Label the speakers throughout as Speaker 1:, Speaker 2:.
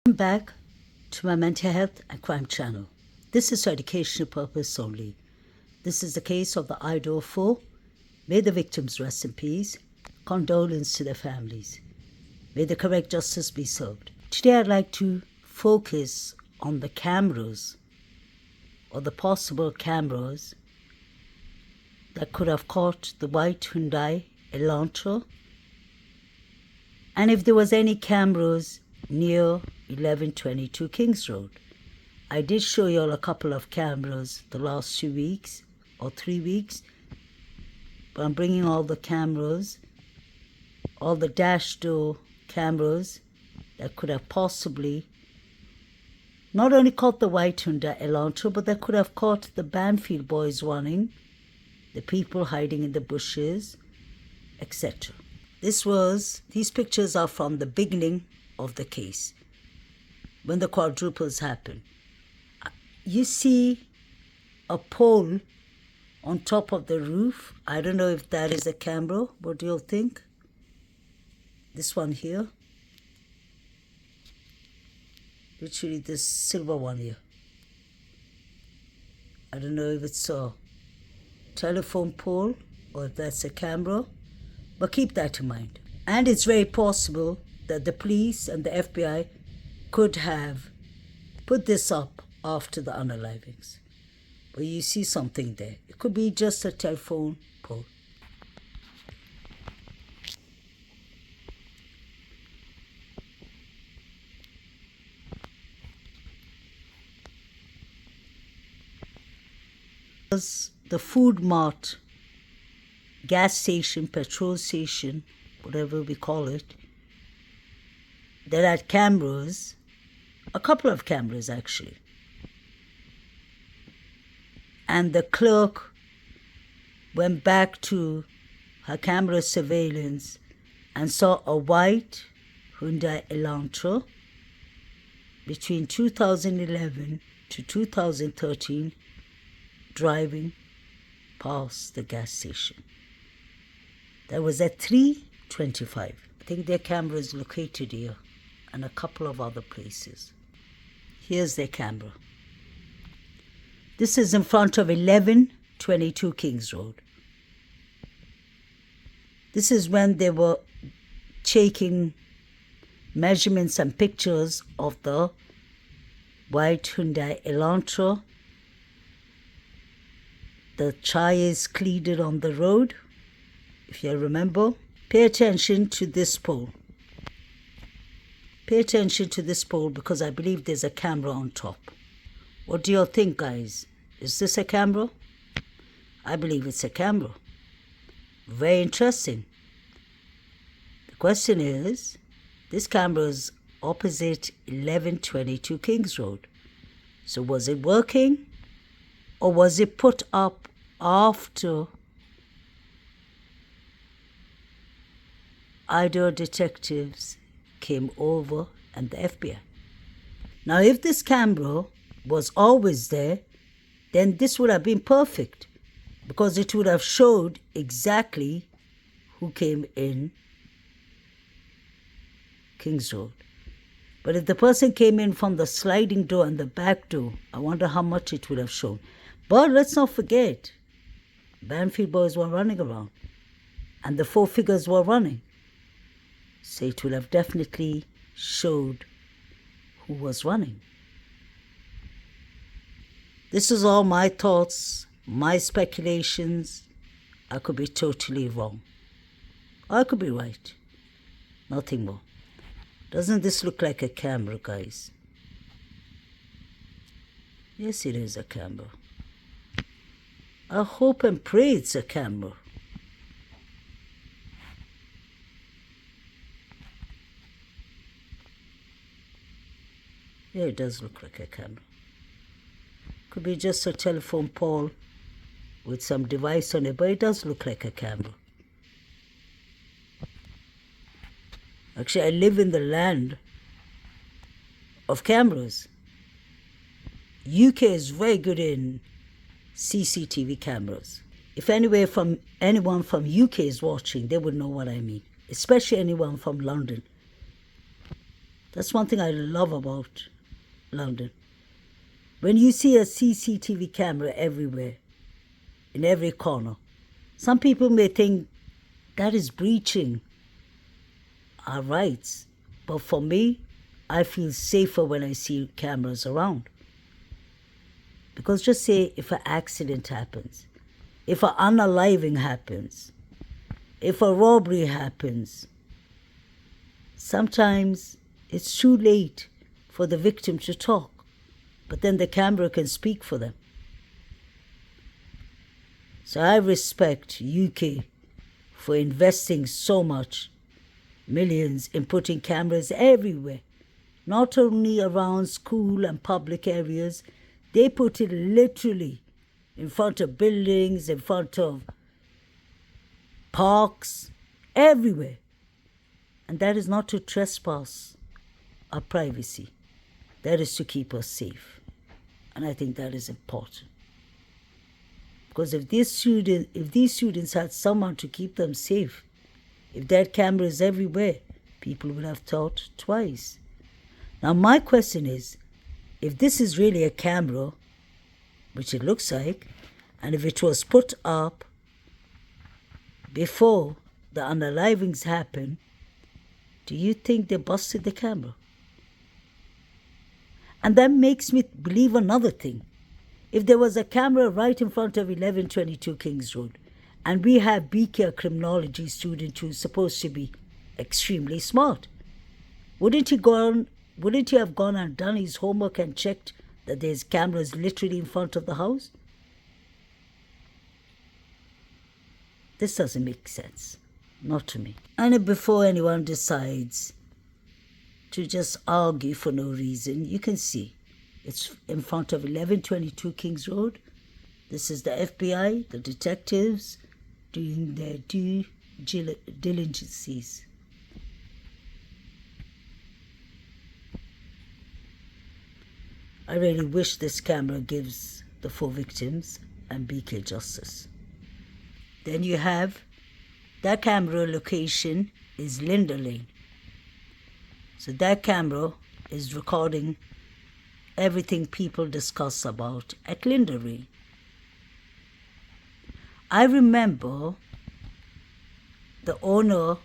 Speaker 1: Welcome back to my mental health and crime channel. This is for educational purpose only. This is the case of the IDAHO 4. May the victims rest in peace. Condolence to their families. May the correct justice be served. Today I'd like to focus on the cameras or the possible cameras that could have caught the white Hyundai Elantra, and if there was any cameras near 1122 Kings Road. I did show you all a couple of cameras the last 2 weeks or 3 weeks, but I'm bringing all the cameras, all the dash door cameras that could have possibly not only caught the white Hyundai Elantra, but that could have caught the Banfield boys running, the people hiding in the bushes, etc. These pictures are from the beginning of the case, when the quadruples happened. You see a pole on top of the roof. I don't know if that is a camera. What do you think? This one here. Literally this silver one here. I don't know if it's a telephone pole or if that's a camera, but keep that in mind. And it's very possible that the police and the FBI could have put this up after the unalivings. But you see something there. It could be just a telephone pole. The food mart, gas station, petrol station, whatever we call it, that had cameras, a couple of cameras actually. And the clerk went back to her camera surveillance and saw a white Hyundai Elantra between 2011 to 2013 driving past the gas station. That was at 3:25. I think their camera is located here and a couple of other places. Here's their camera. This is in front of 1122 Kings Road. This is when they were taking measurements and pictures of the white Hyundai Elantra. The tires cleated on the road, if you remember. Pay attention to this pole. Pay attention to this pole because I believe there's a camera on top. What do you all think, guys? Is this a camera? I believe it's a camera. Very interesting. The question is, this camera is opposite 1122 Kings Road. So was it working? Or was it put up after IDAHO detectives came over and the FBI? Now, if this camera was always there, then this would have been perfect because it would have showed exactly who came in Kings Road. But if the person came in from the sliding door and the back door, I wonder how much it would have shown. But let's not forget, Banfield boys were running around and the 4 figures were running. So it will have definitely showed who was running. This is all my thoughts, my speculations. I could be totally wrong. Or I could be right. Nothing more. Doesn't this look like a camera, guys? Yes, it is a camera. I hope and pray it's a camera. Yeah, it does look like a camera. Could be just a telephone pole with some device on it, but it does look like a camera. Actually, I live in the land of cameras. UK is very good in CCTV cameras. If anyone from UK is watching, they would know what I mean, especially anyone from London. That's one thing I love about London. When you see a CCTV camera everywhere, in every corner, some people may think that is breaching our rights. But for me, I feel safer when I see cameras around. Because just say if an accident happens, if an unaliving happens, if a robbery happens, sometimes it's too late for the victim to talk, but then the camera can speak for them. So I respect UK for investing so much, millions, in putting cameras everywhere, not only around school and public areas. They put it literally in front of buildings, in front of parks, everywhere. And that is not to trespass our privacy. That is to keep us safe. And I think that is important. Because if these students had someone to keep them safe, if there are cameras everywhere, people would have thought twice. Now my question is, if this is really a camera, which it looks like, and if it was put up before the unalivings happened, do you think they busted the camera? And that makes me believe another thing. If there was a camera right in front of 1122 Kings Road, and we have BK criminology student who's supposed to be extremely smart, wouldn't he have gone and done his homework and checked that there's cameras literally in front of the house? This doesn't make sense. Not to me. And before anyone decides to just argue for no reason, you can see it's in front of 1122 Kings Road. This is the FBI, the detectives, doing their due diligences. I really wish this camera gives the 4 victims and BK justice. Then you have that camera location is Linda Lane. So that camera is recording everything people discuss about at Linda Lane. I remember the owner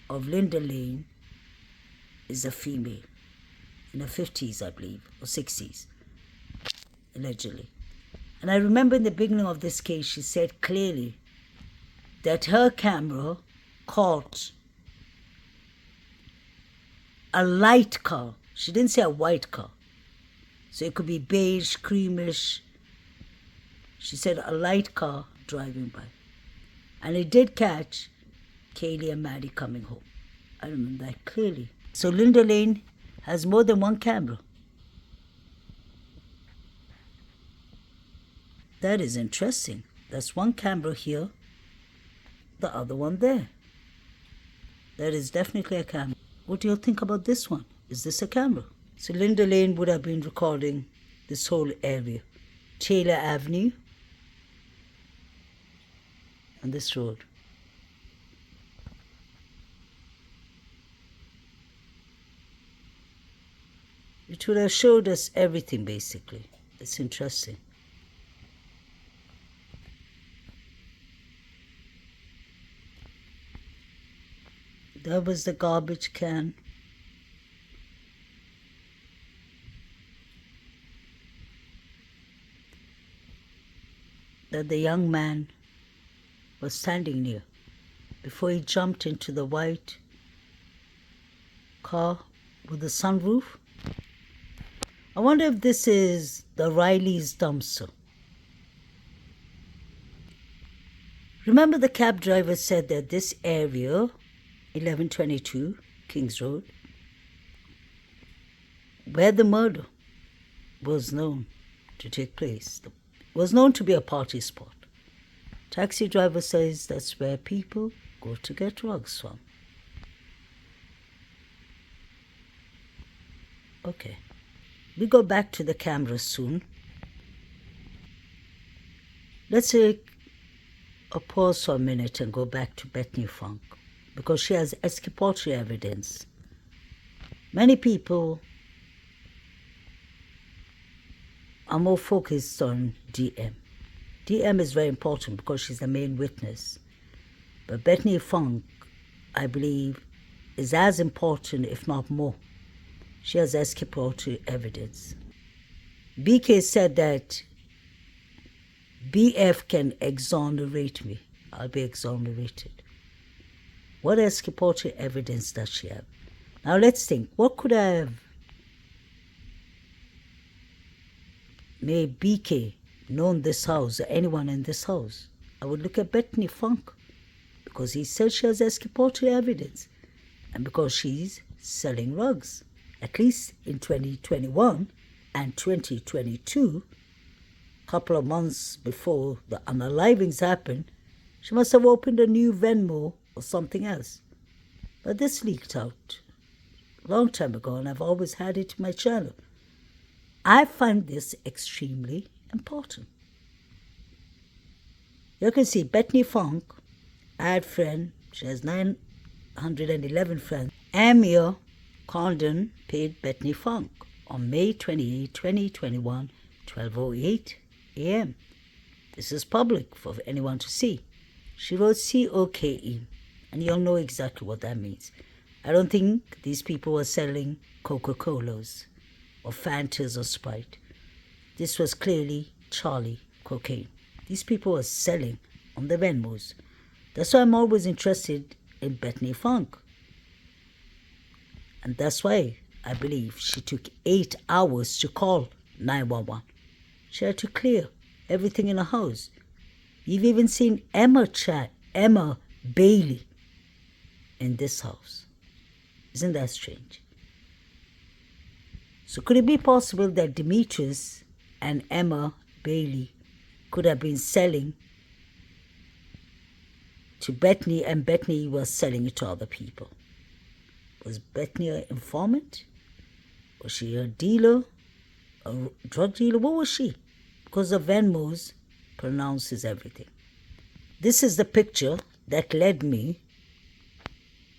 Speaker 1: of Linda Lane is a female in her 50s, I believe, or 60s, allegedly. And I remember in the beginning of this case, she said clearly that her camera caught a light car. She didn't say a white car. So it could be beige, creamish. She said a light car driving by. And it did catch Kaylee and Maddie coming home. I remember that clearly. So Linda Lane has more than one camera. That is interesting. That's one camera here, the other one there. That is definitely a camera. What do you think about this one? Is this a camera? So Linda Lane would have been recording this whole area. Taylor Avenue and this road. It would have showed us everything basically. It's interesting. There was the garbage can. That the young man was standing near before he jumped into the white car with the sunroof. I wonder if this is the Riley's dumpster. Remember the cab driver said that this area, 1122 Kings Road, where the murder was known to take place, was known to be a party spot. Taxi driver says that's where people go to get drugs from. Okay, we go back to the camera soon. Let's take a pause for a minute and go back to Bethany Funk, because she has exculpatory evidence Many people are more focused on DM. DM is very important because she's the main witness. But Bethany Funk, I believe, is as important, if not more. She has exculpatory evidence. BK said that BF can exonerate me. I'll be exonerated. What exculpatory evidence does she have? Now let's think, what could I have made BK known this house or anyone in this house? I would look at Bethany Funk because he said she has exculpatory evidence and because she's selling rugs. At least in 2021 and 2022, a couple of months before the unalivings happened, she must have opened a new Venmo or something else. But this leaked out a long time ago and I've always had it in my channel. I find this extremely important. You can see Bethany Funk, add friend, she has 911 friends. Amir Condon paid Bethany Funk on May 28, 2021, 12:08 a.m. This is public for anyone to see. She wrote COKE, and you'll know exactly what that means. I don't think these people were selling Coca-Colas or Fantas or Sprite. This was clearly Charlie cocaine. These people were selling on the Venmos. That's why I'm always interested in Bethany Funk. And that's why I believe she took 8 hours to call 911. She had to clear everything in the house. You've even seen Emma Bailey in this house. Isn't that strange? So could it be possible that Demetrius and Emma Bailey could have been selling to Bethany and Bethany was selling it to other people? Was Bethany an informant? Was she a dealer? A drug dealer? What was she? Because the Venmos pronounces everything. This is the picture that led me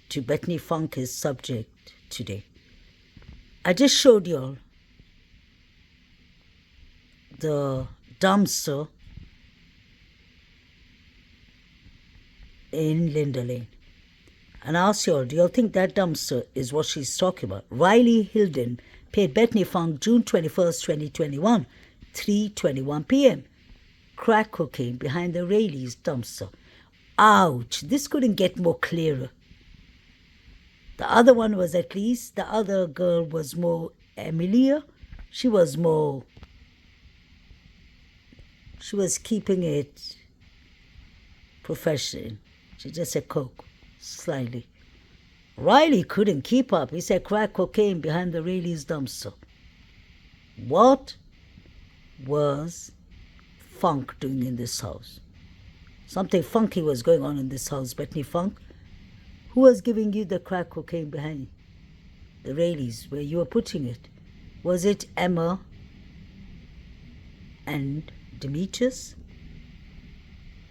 Speaker 1: to Bethany Funk's subject today. I just showed y'all the dumpster in Linda Lane. And I asked y'all, do y'all think that dumpster is what she's talking about? Riley Hilden paid Bethany Funk June 21st, 2021, 3:21 p.m. Crack cocaine behind the Rayleigh's dumpster. Ouch, this couldn't get more clearer. The other one was at least, the other girl was more Emilia. She was keeping it professional. She just said coke, slightly. Riley couldn't keep up. He said crack cocaine behind the Rayleigh's dumpster. What was Funk doing in this house? Something funky was going on in this house, Bethany Funk. Who was giving you the crack cocaine behind the Rayleigh's where you were putting it? Was it Emma and Demetrius?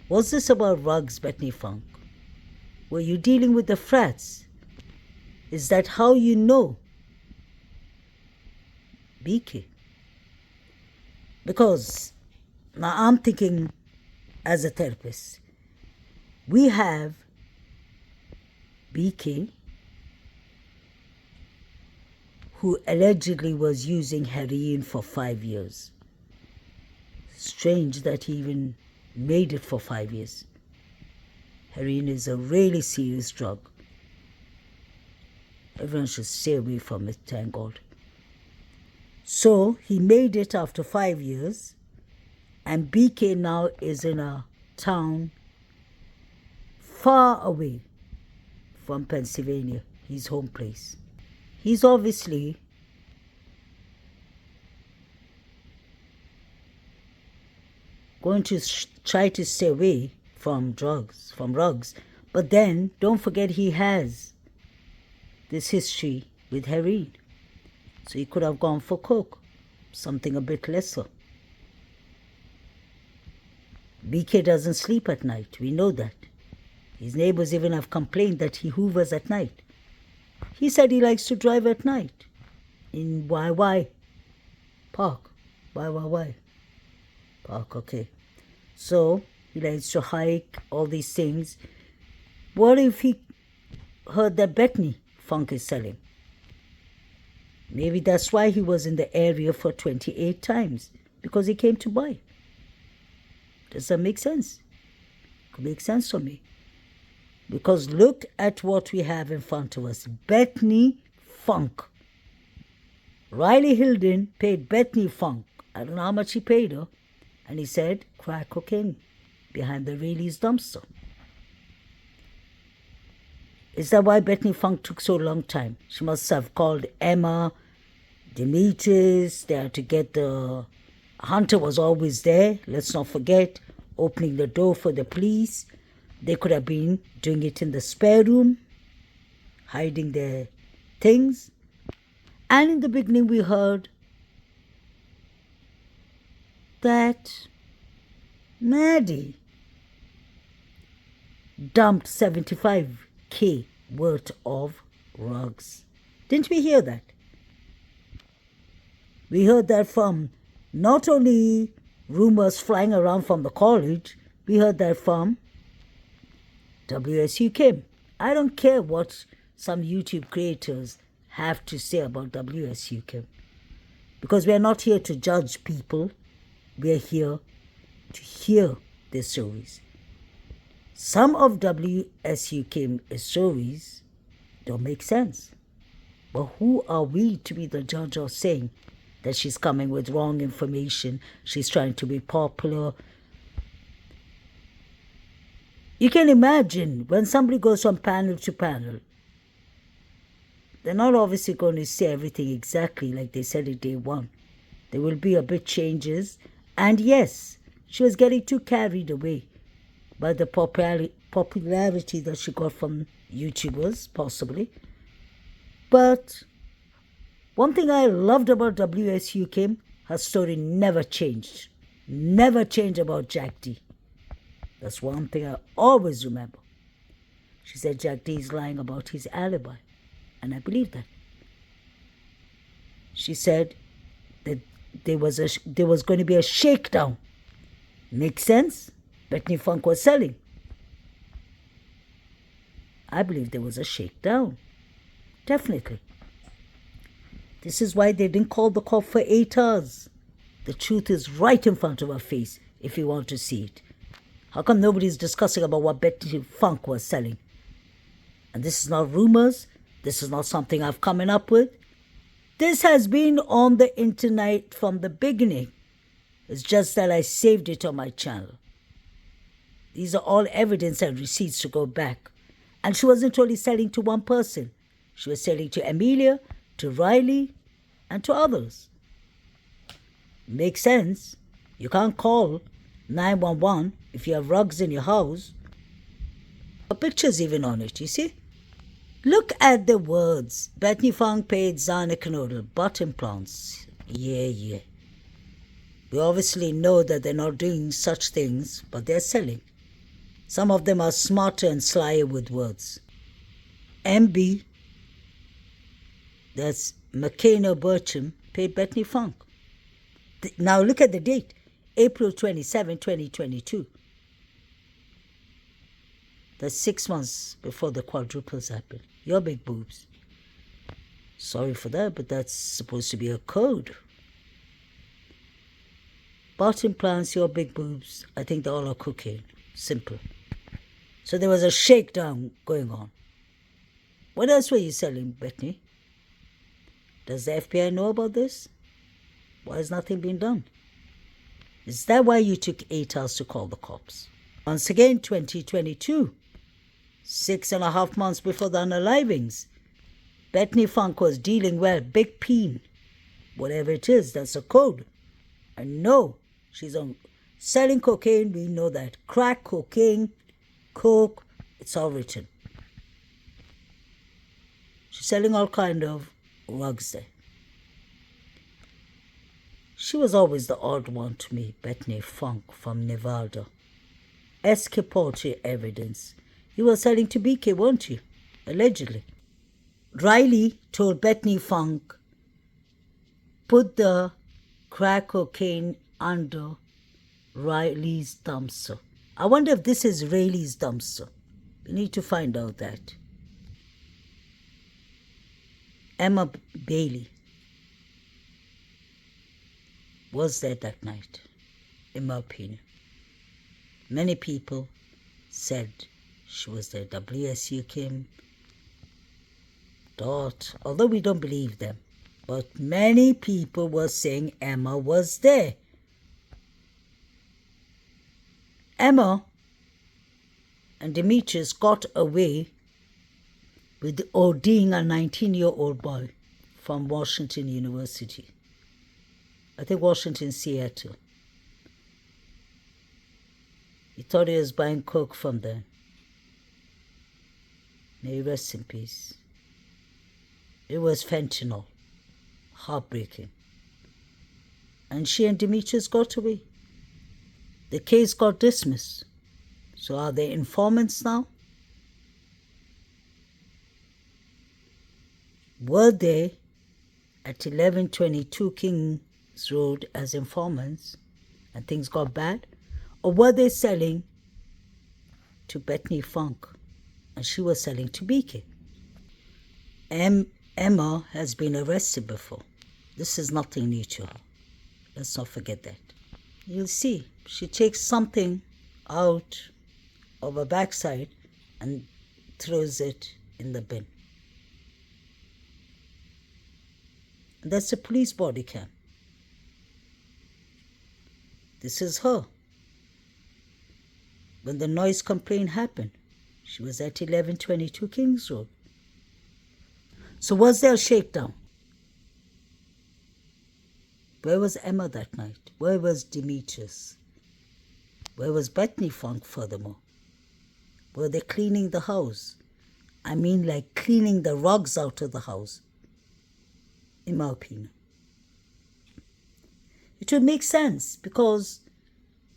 Speaker 1: Was this about rugs, Bethany Funk? Were you dealing with the frats? Is that how you know BK? Because now I'm thinking as a therapist, we have BK who allegedly was using heroin for 5 years. Strange that he even made it for 5 years. Heroin is a really serious drug. Everyone should stay away from it, thank God. So he made it after 5 years, and BK now is in a town far away from Pennsylvania, his home place. He's obviously going to try to stay away from drugs, from rugs. But then, don't forget he has this history with heroin. So he could have gone for coke, something a bit lesser. BK doesn't sleep at night, we know that. His neighbors even have complained that he hoovers at night. He said he likes to drive at night in YY Park. YYY Park, okay. So he likes to hike, all these things. What if he heard that Bethany Funk is selling? Maybe that's why he was in the area for 28 times, because he came to buy. Does that make sense? Could make sense for me. Because look at what we have in front of us. Bethany Funk. Riley Hilden paid Bethany Funk. I don't know how much he paid her. And he said, crack cocaine behind the Rayleigh's dumpster. Is that why Bethany Funk took so long time? She must have called Emma, Demetrius. They had to get the... Hunter was always there, let's not forget, opening the door for the police. They could have been doing it in the spare room, hiding their things. And in the beginning we heard that Maddie dumped 75K worth of rugs. Didn't we hear that? We heard that from not only rumors flying around from the college, we heard that from WSU Kim. I don't care what some YouTube creators have to say about WSU Kim, because we are not here to judge people. We are here to hear their stories. Some of WSU Kim's stories don't make sense. But who are we to be the judge of saying that she's coming with wrong information, she's trying to be popular? You can imagine when somebody goes from panel to panel, they're not obviously going to say everything exactly like they said it day one. There will be a bit changes. And yes, she was getting too carried away by the popularity that she got from YouTubers, possibly. But one thing I loved about WSU Kim, her story never changed. Never changed about Jack D. That's one thing I always remember. She said Jack D is lying about his alibi. And I believe that. She said that there was going to be a shakedown. Makes sense? Bethany Funk was selling. I believe there was a shakedown. Definitely. This is why they didn't call the cop for 8 hours. The truth is right in front of our face if you want to see it. How come nobody's discussing about what Bethany Funk was selling? And this is not rumors. This is not something I've come up with. This has been on the internet from the beginning. It's just that I saved it on my channel. These are all evidence and receipts to go back. And she wasn't only selling to one person. She was selling to Amelia, to Riley, and to others. Makes sense. You can't call 911 if you have rugs in your house. A picture's even on it, you see? Look at the words. Bethany Funk paid Zanacanodal, butt implants. Yeah. We obviously know that they're not doing such things, but they're selling. Some of them are smarter and slyer with words. MB, that's McKenna Burcham, paid Bethany Funk. Now look at the date, April 27, 2022. That's 6 months before the quadruples happened. Your big boobs. Sorry for that, but that's supposed to be a code. Butt implants, your big boobs, I think they all are cocaine. Simple. So there was a shakedown going on. What else were you selling, Bethany? Does the FBI know about this? Why has nothing been done? Is that why you took 8 hours to call the cops? Once again, 2022. 6.5 months before the unalivings. Bethany Funk was dealing well, big peen. Whatever it is, that's a code. And no, she's on selling cocaine, we know that. Crack, cocaine, coke, it's all written. She's selling all kind of rugs there. She was always the odd one to me, Bethany Funk from Nevada. Escapatory evidence. You were selling to BK, weren't you? Allegedly. Riley told Bethany Funk, put the crack cocaine under Riley's dumpster. I wonder if this is Riley's dumpster. We need to find out that. Emma Bailey was there that night, in my opinion. Many people said she was there. WSU came, Dot, although we don't believe them, but many people were saying Emma was there. Emma and Demetrius got away with ODing a 19-year-old boy from Washington University. I think Washington, Seattle. He thought he was buying coke from them. May he rest in peace. It was fentanyl. Heartbreaking. And she and Demetrius got away. The case got dismissed. So are they informants now? Were they at 1122 Kings Road as informants and things got bad? Or were they selling to Bethany Funk and she was selling to BK? Emma has been arrested before. This is nothing new to her. Let's not forget that. You'll see, she takes something out of her backside and throws it in the bin. And that's a police body cam. This is her. When the noise complaint happened, she was at 1122 Kings Road. So was there a shakedown? Where was Emma that night? Where was Demetrius? Where was Bethany Funk furthermore? Were they cleaning the house? I mean like cleaning the rugs out of the house, in my opinion. It would make sense because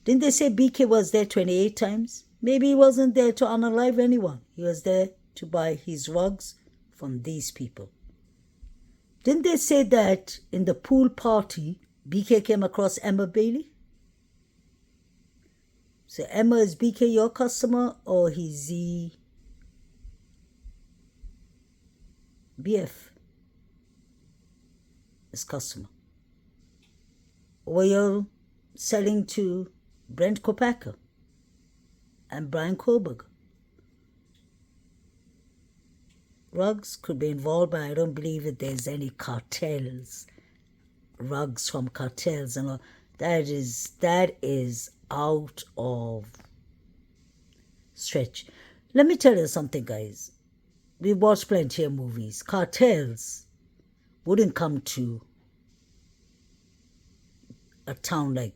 Speaker 1: didn't they say BK was there 28 times? Maybe he wasn't there to unalive anyone. He was there to buy his rugs from these people. Didn't they say that in the pool party, BK came across Emma Bailey? So Emma, is BK your customer or is he BF? His customer. Or you're selling to Brent Kopacka and Brian Koberg. Rugs could be involved, but I don't believe that there's any cartels. Rugs from cartels and all. That is out of stretch. Let me tell you something, guys. We've watched plenty of movies. Cartels wouldn't come to a town like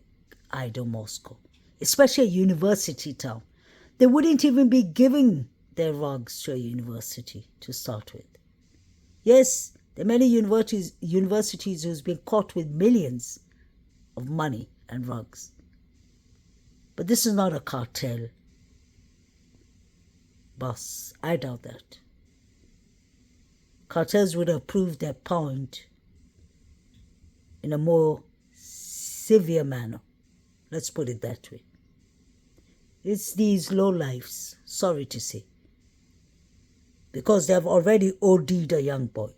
Speaker 1: IDAHO, Moscow, especially a university town. They wouldn't even be giving their rugs to a university to start with. Yes, there are many universities who's been caught with millions of money and rugs. But this is not a cartel. Boss, I doubt that. Cartels would have proved their point in a more severe manner. Let's put it that way. It's these lowlifes, sorry to say, because they have already OD'd a young boy.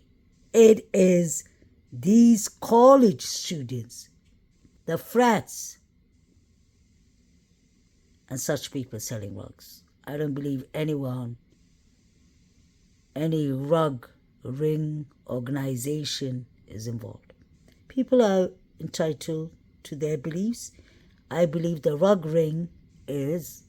Speaker 1: It is these college students, the frats, and such people selling rugs. I don't believe anyone, any rug ring organization is involved. People are entitled to their beliefs. I believe the rug ring is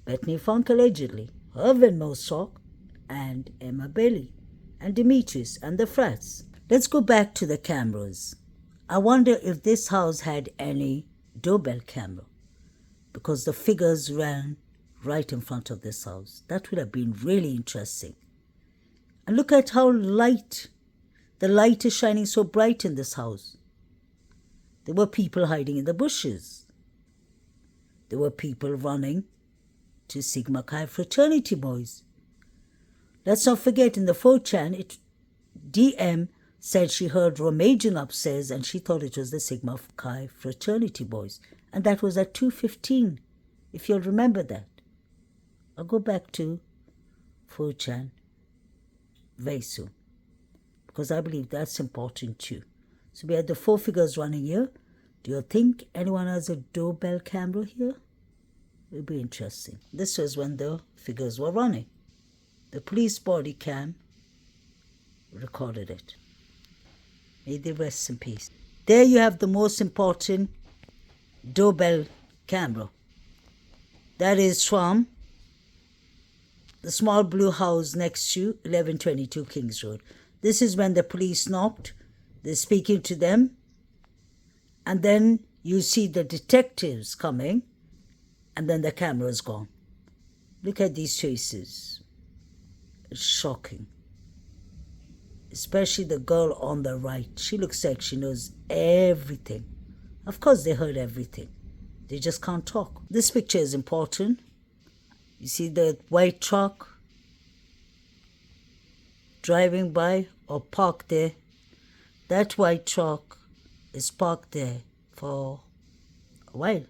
Speaker 1: Bethany Funk allegedly, her Venmos stock, and Emma Bailey, and Demetrius, and the frats. Let's go back to the cameras. I wonder if this house had any doorbell camera, because the figures ran right in front of this house. That would have been really interesting. And look at how the light is shining so bright in this house. There were people hiding in the bushes. There were people running to Sigma Chi fraternity boys. Let's not forget, in the 4chan, DM said she heard rummaging upstairs and she thought it was the Sigma Chi fraternity boys. And that was at 2:15, if you'll remember that. I'll go back to 4chan very soon, because I believe that's important too. So we had the 4 figures running here. Do you think anyone has a doorbell camera here? It'll be interesting. This was when the figures were running. The police body cam recorded it. May they rest in peace. There you have the most important doorbell camera. That is from the small blue house next to 1122 Kings Road. This is when the police knocked. They're speaking to them. And then you see the detectives coming. And then the camera is gone. Look at these faces. It's shocking. Especially the girl on the right. She looks like she knows everything. Of course they heard everything. They just can't talk. This picture is important. You see the white truck driving by or parked there. That white truck is parked there for a while.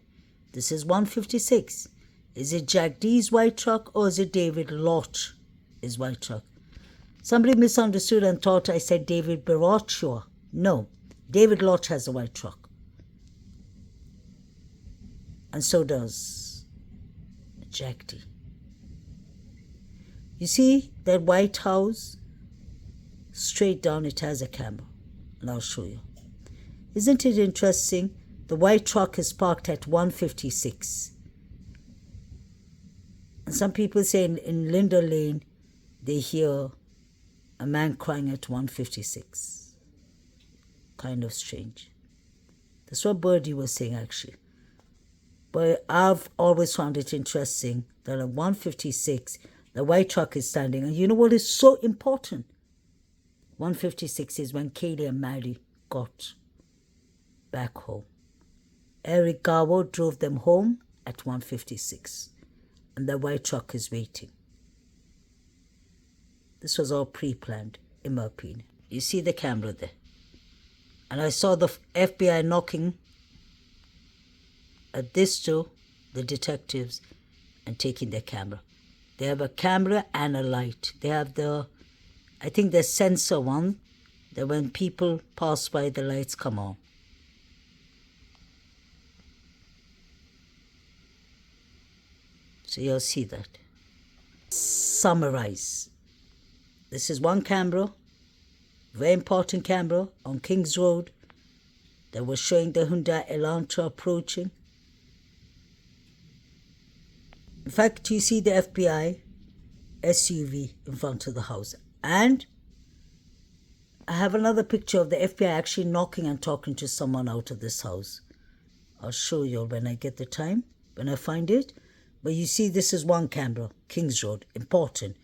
Speaker 1: This is 156. Is it Jack D's white truck or is it David Loch's white truck? Somebody misunderstood and thought I said David Baroccio. No, David Loch has a white truck. And so does Jack D. You see that white house? Straight down it has a camera. And I'll show you. Isn't it interesting? The white truck is parked at 156. And some people say in Linda Lane, they hear a man crying at 156. Kind of strange. That's what Birdie was saying, actually. But I've always found it interesting that at 156, the white truck is standing. And you know what is so important? 156 is when Kaylee and Maddie got back home. Eric Garbo drove them home at 156. And the white truck is waiting. This was all pre-planned, in my opinion. You see the camera there. And I saw the FBI knocking at this door, the detectives, and taking their camera. They have a camera and a light. They have I think the sensor one, that when people pass by, the lights come on. So you'll see that. Summarize. This is one camera, very important camera on Kings Road that was showing the Hyundai Elantra approaching. In fact, you see the FBI SUV in front of the house. And I have another picture of the FBI actually knocking and talking to someone out of this house. I'll show you when I get the time, when I find it. But you see, this is one camera, Kings Road, important.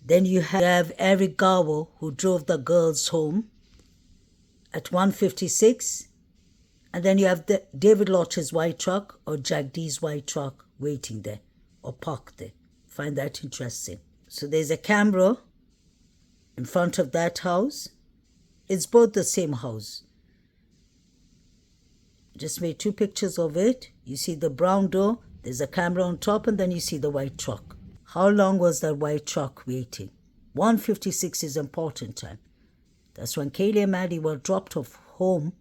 Speaker 1: Then you have Eric Garbo, who drove the girls home at 156. And then you have the David Loch's white truck or Jack D's white truck waiting there or parked there. Find that interesting. So there's a camera in front of that house. It's both the same house. Just made 2 pictures of it. You see the brown door. There's a camera on top, and then you see the white truck. How long was that white truck waiting? 156 is important time. That's when Kaylee and Maddie were dropped off home